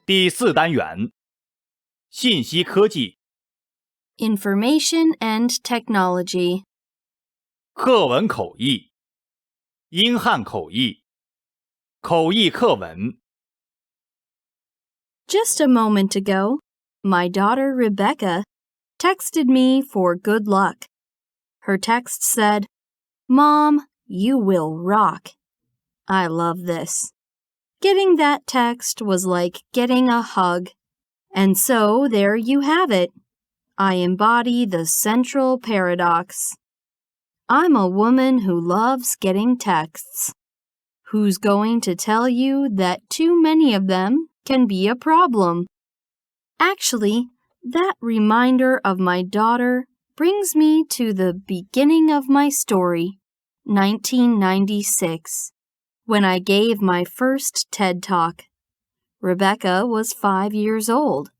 第4单元信息科技 Information and Technology 课文口译英汉口译口译课文 Just a moment ago, my daughter Rebecca texted me for good luck. Her text said, "Mom, you will rock." I love this. Getting that text was like getting a hug. And so there you have it. I embody the central paradox. I'm a woman who loves getting texts. Who's going to tell you that too many of them can be a problem? Actually, that reminder of my daughter brings me to the beginning of my story, 1996, when I gave my first TED Talk. Rebecca was 5 years old,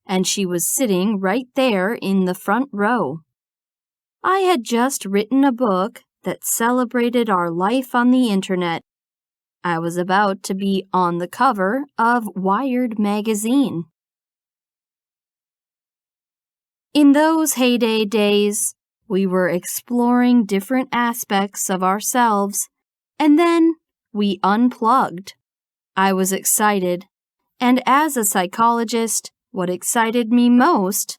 and she was sitting right there in the front row. I had just written a book that celebrated our life on the internet. I was about to be on the cover of Wired magazine. In those heyday days, we were exploring different aspects of ourselves, and then we unplugged. I was excited, and as a psychologist, what excited me most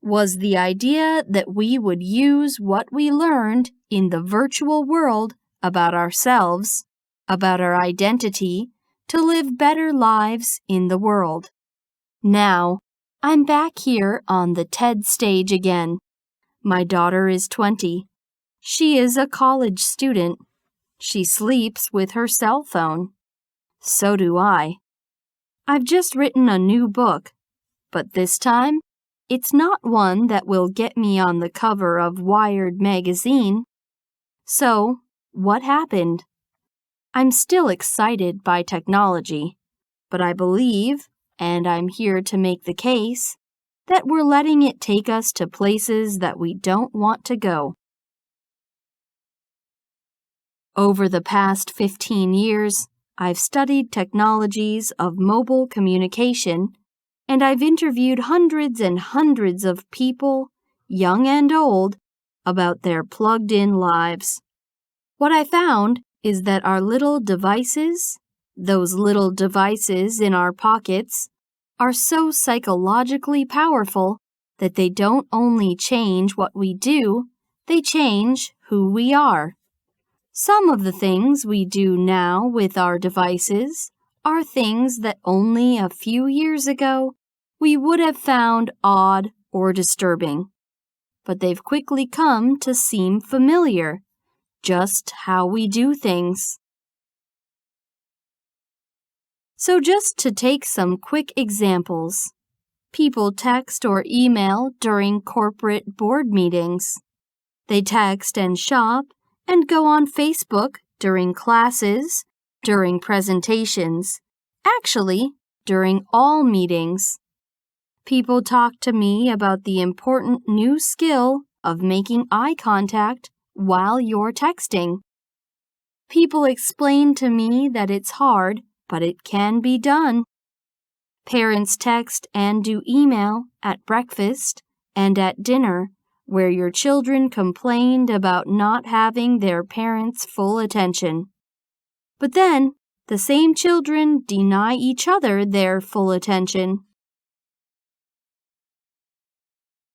was the idea that we would use what we learned in the virtual world about ourselves, about our identity, to live better lives in the world. Now, I'm back here on the TED stage again. My daughter is 20. She is a college student. She sleeps with her cell phone. So do I. I've just written a new book, but this time, it's not one that will get me on the cover of Wired magazine. So, what happened? I'm still excited by technology, but I believe, and I'm here to make the case, that we're letting it take us to places that we don't want to go. Over the past 15 years, I've studied technologies of mobile communication, and I've interviewed hundreds and hundreds of people, young and old, about their plugged-in lives. What I found is that our little devices, those little devices in our pockets, are so psychologically powerful that they don't only change what we do, they change who we are. Some of the things we do now with our devices are things that only a few years ago we would have found odd or disturbing. But they've quickly come to seem familiar, just how we do things. So just to take some quick examples, people text or email during corporate board meetings. They text and shop and go on Facebook during classes, during presentations, actually, during all meetings. People talk to me about the important new skill of making eye contact while you're texting. People explain to me that it's hard, but it can be done. Parents text and do email at breakfast and at dinner, where your children complained about not having their parents' full attention. But then, the same children deny each other their full attention.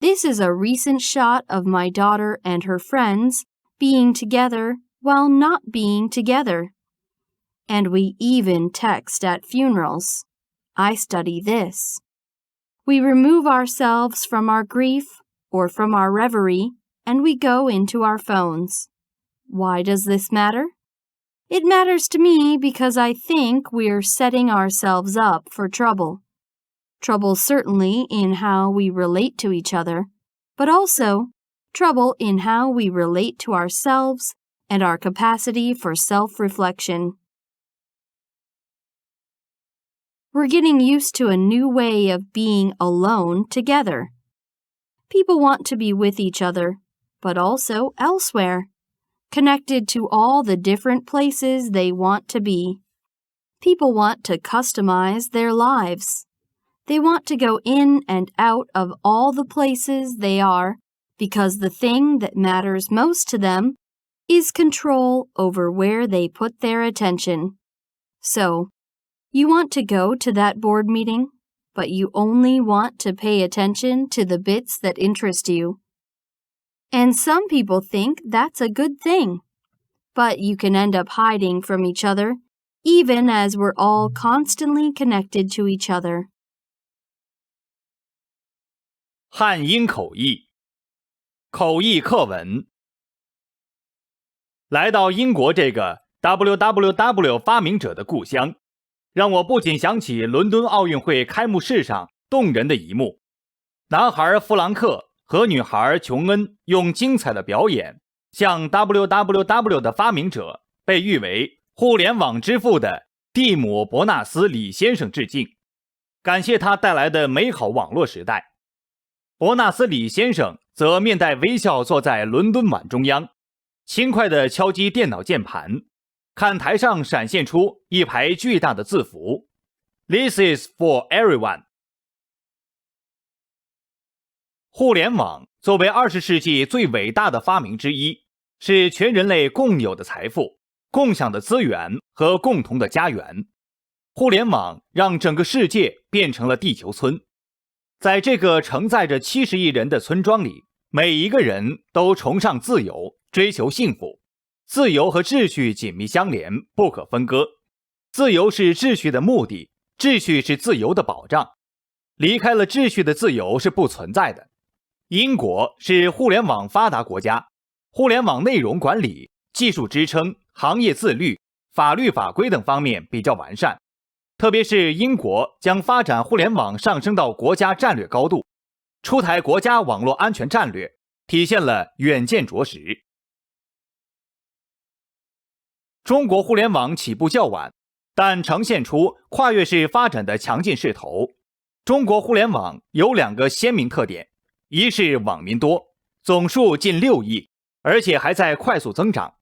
This is a recent shot of my daughter and her friends being together while not being together. And we even text at funerals. I study this. We remove ourselves from our grief or from our reverie, and we go into our phones. Why does this matter? It matters to me because I think we're setting ourselves up for trouble. Trouble certainly in how we relate to each other, but also trouble in how we relate to ourselves and our capacity for self-reflection. We're getting used to a new way of being alone together. People want to be with each other, but also elsewhere, connected to all the different places they want to be. People want to customize their lives. They want to go in and out of all the places they are because the thing that matters most to them is control over where they put their attention. So, you want to go to that board meeting, but you only want to pay attention to the bits that interest you. And some people think that's a good thing, but you can end up hiding from each other, even as we're all constantly connected to each other. 汉英口译，口译课文。来到英国这个 www 发明者的故乡，让我不仅想起伦敦奥运会开幕式上动人的一幕，男孩弗兰克和女孩琼恩用精彩的表演向 www 的发明者，被誉为互联网之父的蒂姆·伯纳斯·李先生致敬，感谢他带来的美好网络时代。伯纳斯·李先生则面带微笑坐在伦敦碗中央，轻快地敲击电脑键盘，看台上闪现出一排巨大的字符 This is for everyone。 互联网作为20世纪最伟大的发明之一，是全人类共有的财富、共享的资源和共同的家园。互联网让整个世界变成了地球村。在这个承载着70亿人的村庄里，每一个人都崇尚自由，追求幸福。自由和秩序紧密相连，不可分割。自由是秩序的目的，秩序是自由的保障。离开了秩序的自由是不存在的。英国是互联网发达国家，互联网内容管理、技术支撑、行业自律、法律法规等方面比较完善。特别是英国将发展互联网上升到国家战略高度，出台国家网络安全战略，体现了远见卓识。中国互联网起步较晚，但呈现出跨越式发展的强劲势头。中国互联网有2个鲜明特点，一是网民多，总数近6亿，而且还在快速增长，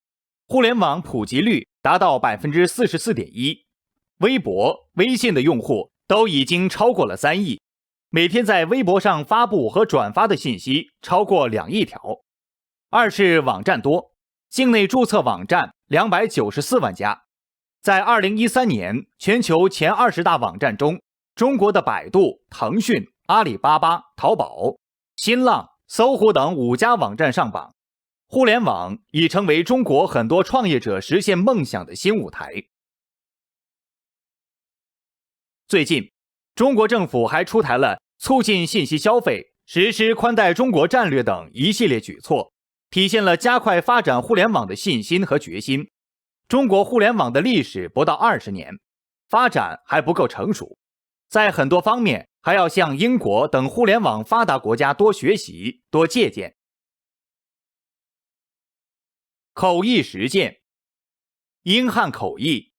互联网普及率达到 44.1%。微博、微信的用户都已经超过了3亿，每天在微博上发布和转发的信息超过2亿条。二是网站多，境内注册网站294万家。在2013年全球前20大网站中，中国的百度、腾讯、阿里巴巴、淘宝、新浪、搜狐等5家网站上榜。互联网已成为中国很多创业者实现梦想的新舞台。最近，中国政府还出台了促进信息消费、实施宽带中国战略等一系列举措，体现了加快发展互联网的信心和决心。中国互联网的历史不到20年，发展还不够成熟，在很多方面还要向英国等互联网发达国家多学习、多借鉴。口译实践，英汉口译。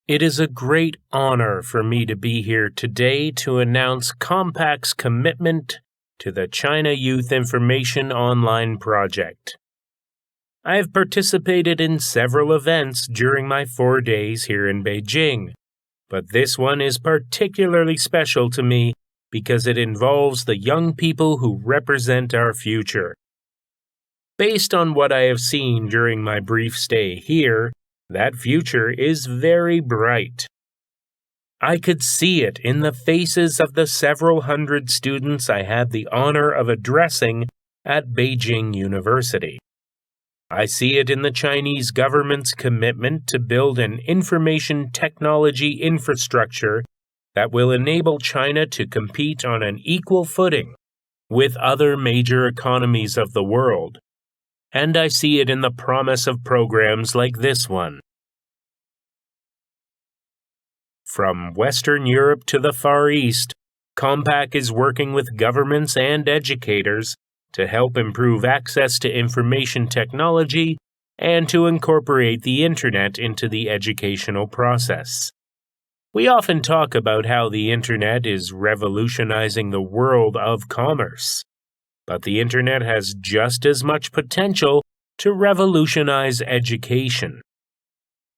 It is a great honor for me to be here today to announce Compact's commitment to the China Youth Information Online Project. I have participated in several events during my 4 days here in Beijing, but this one is particularly special to me because it involves the young people who represent our future. Based on what I have seen during my brief stay here, that future is very bright. I could see it in the faces of the several hundred students I had the honor of addressing at Beijing University. I see it in the Chinese government's commitment to build an information technology infrastructure that will enable China to compete on an equal footing with other major economies of the world. And I see it in the promise of programs like this one. From Western Europe to the Far East, Compact is working with governments and educators to help improve access to information technology and to incorporate the Internet into the educational process. We often talk about how the Internet is revolutionizing the world of commerce. But the Internet has just as much potential to revolutionize education.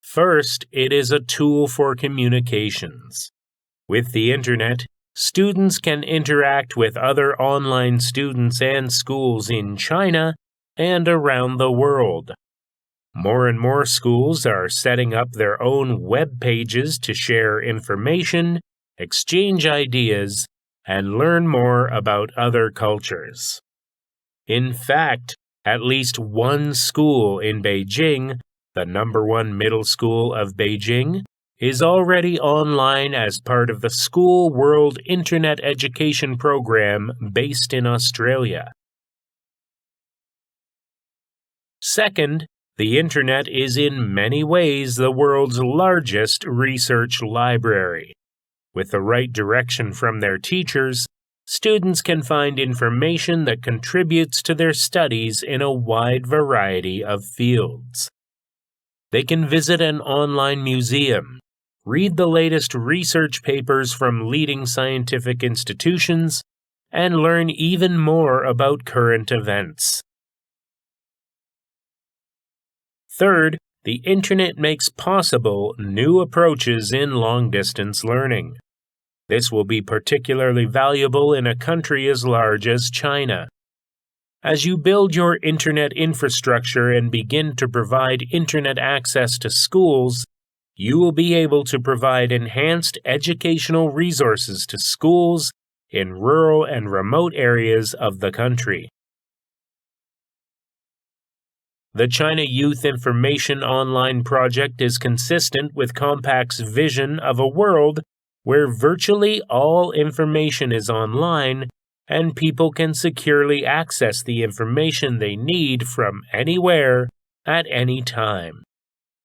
First, it is a tool for communications. With the Internet, students can interact with other online students and schools in China and around the world. More and more schools are setting up their own web pages to share information, exchange ideas, and learn more about other cultures. In fact, at least one school in Beijing, the #1 middle school of Beijing, is already online as part of the School World Internet Education Program based in Australia. Second, the Internet is in many ways the world's largest research library. With the right direction from their teachers, students can find information that contributes to their studies in a wide variety of fields. They can visit an online museum, read the latest research papers from leading scientific institutions, and learn even more about current events. Third, the Internet makes possible new approaches in long-distance learning. This will be particularly valuable in a country as large as China. As you build your Internet infrastructure and begin to provide Internet access to schools, you will be able to provide enhanced educational resources to schools in rural and remote areas of the country. The China Youth Information Online Project is consistent with Compact's vision of a world where virtually all information is online and people can securely access the information they need from anywhere at any time.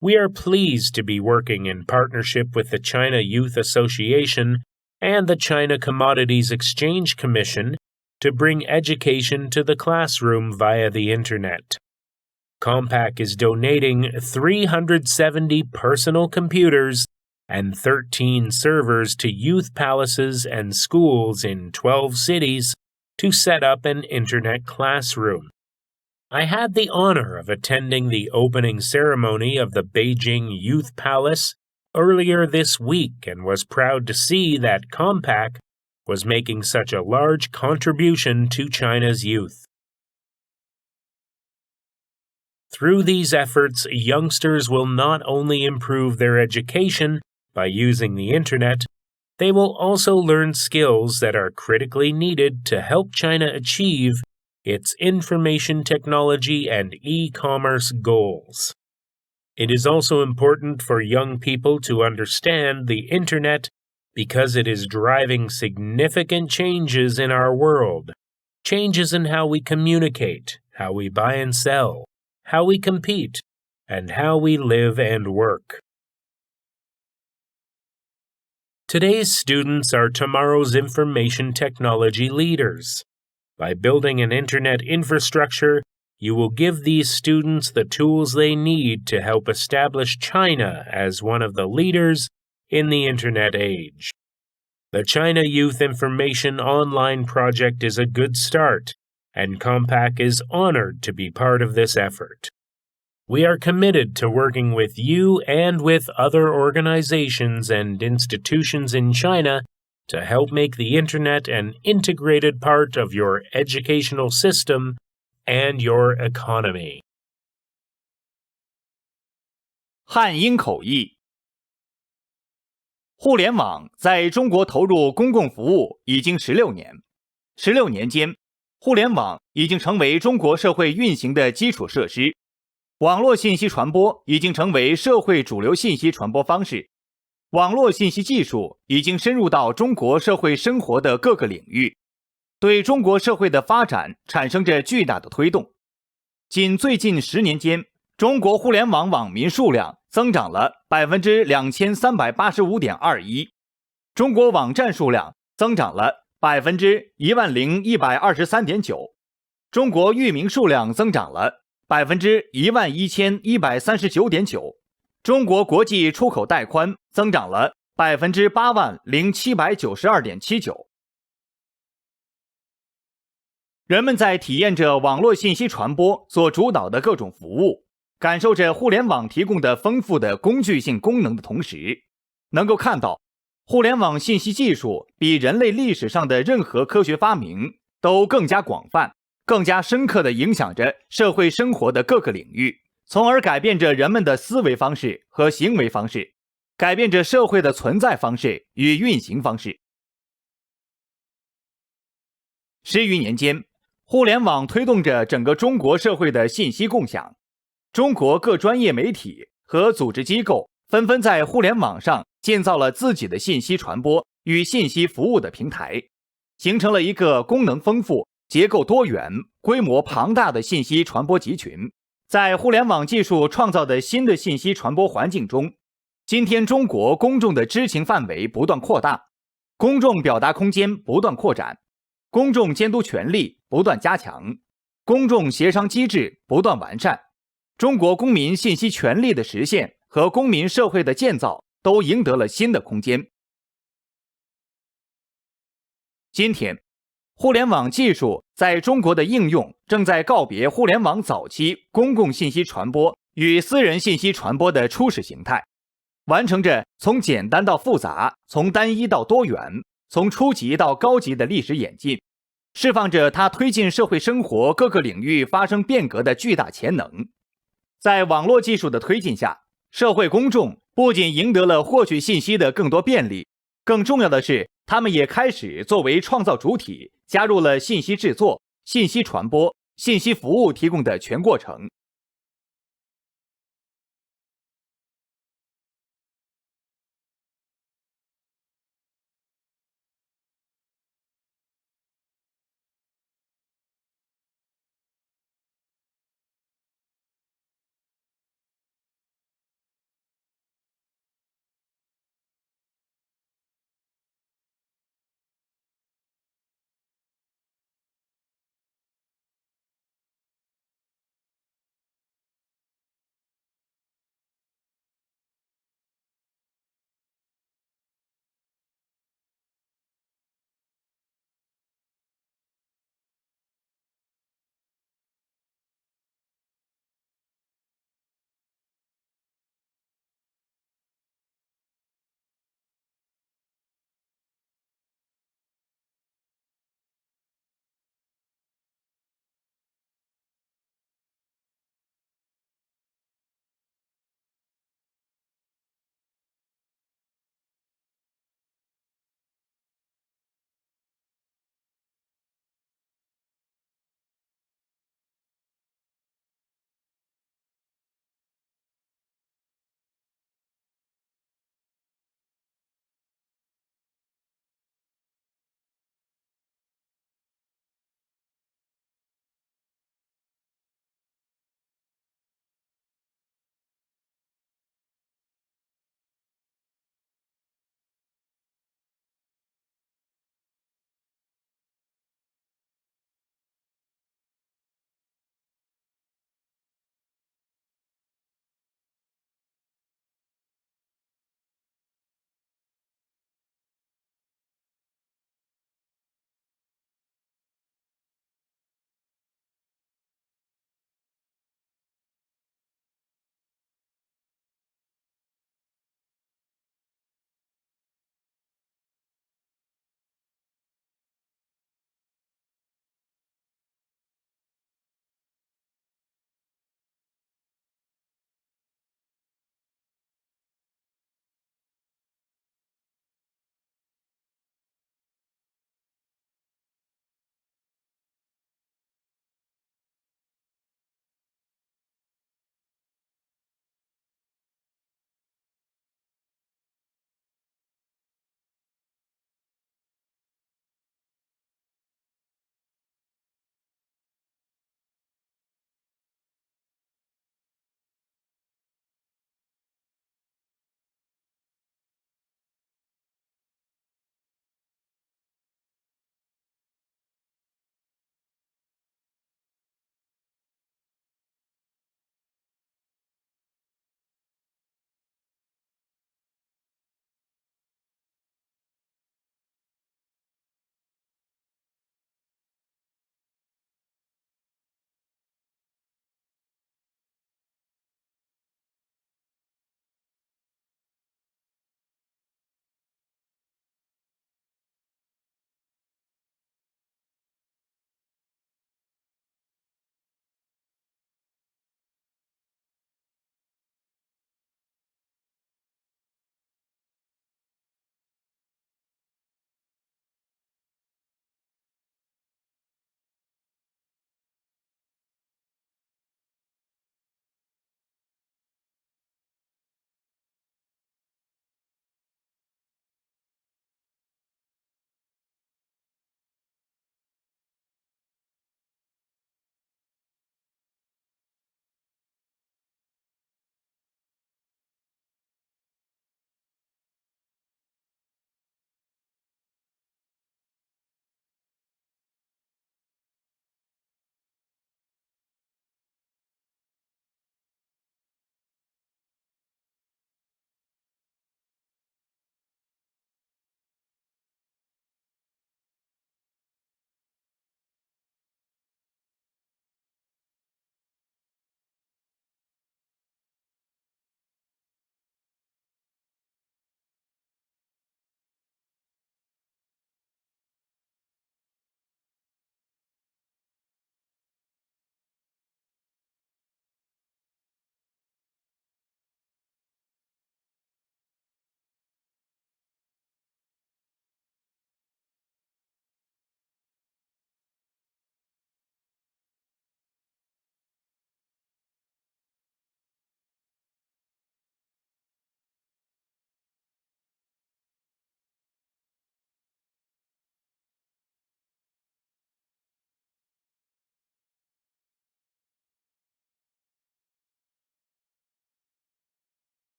We are pleased to be working in partnership with the China Youth Association and the China Commodities Exchange Commission to bring education to the classroom via the Internet. Compaq is donating 370 personal computers and 13 servers to youth palaces and schools in 12 cities to set up an Internet classroom. I had the honor of attending the opening ceremony of the Beijing Youth Palace earlier this week and was proud to see that Compaq was making such a large contribution to China's youth. Through these efforts, youngsters will not only improve their education by using the Internet, they will also learn skills that are critically needed to help China achieve its information technology and e-commerce goals. It is also important for young people to understand the Internet because it is driving significant changes in our world, changes in how we communicate, how we buy and sell, how we compete, and how we live and work. Today's students are tomorrow's information technology leaders. By building an Internet infrastructure, you will give these students the tools they need to help establish China as one of the leaders in the Internet age. The China Youth Information Online Project is a good start, and Compaq is honored to be part of this effort. We are committed to working with you and with other organizations and institutions in China to help make the Internet an integrated part of your educational system and your economy. 汉英口译。互联网在中国投入公共服务已经16年，16年间，互联网已经成为中国社会运行的基础设施。网络信息传播已经成为社会主流信息传播方式，网络信息技术已经深入到中国社会生活的各个领域，对中国社会的发展产生着巨大的推动。仅最近10年间，中国互联网网民数量增长了 2385.21%， 中国网站数量增长了 10,123.9%， 中国域名数量增长了 11,139.9%， 中国国际出口带宽增长了 80,792.79%。 人们在体验着网络信息传播所主导的各种服务，感受着互联网提供的丰富的工具性功能的同时，能够看到互联网信息技术比人类历史上的任何科学发明都更加广泛、更加深刻地影响着社会生活的各个领域，从而改变着人们的思维方式和行为方式，改变着社会的存在方式与运行方式。10余年间，互联网推动着整个中国社会的信息共享。中国各专业媒体和组织机构纷纷在互联网上建造了自己的信息传播与信息服务的平台，形成了一个功能丰富、结构多元、规模庞大的信息传播集群。在互联网技术创造的新的信息传播环境中，今天中国公众的知情范围不断扩大，公众表达空间不断扩展，公众监督权力不断加强，公众协商机制不断完善，中国公民信息权利的实现和公民社会的建造都赢得了新的空间。今天，互联网技术在中国的应用正在告别互联网早期公共信息传播与私人信息传播的初始形态，完成着从简单到复杂、从单一到多元、从初级到高级的历史演进，释放着它推进社会生活各个领域发生变革的巨大潜能。在网络技术的推进下，社会公众不仅赢得了获取信息的更多便利，更重要的是，他们也开始作为创造主体，加入了信息制作、信息传播、信息服务提供的全过程。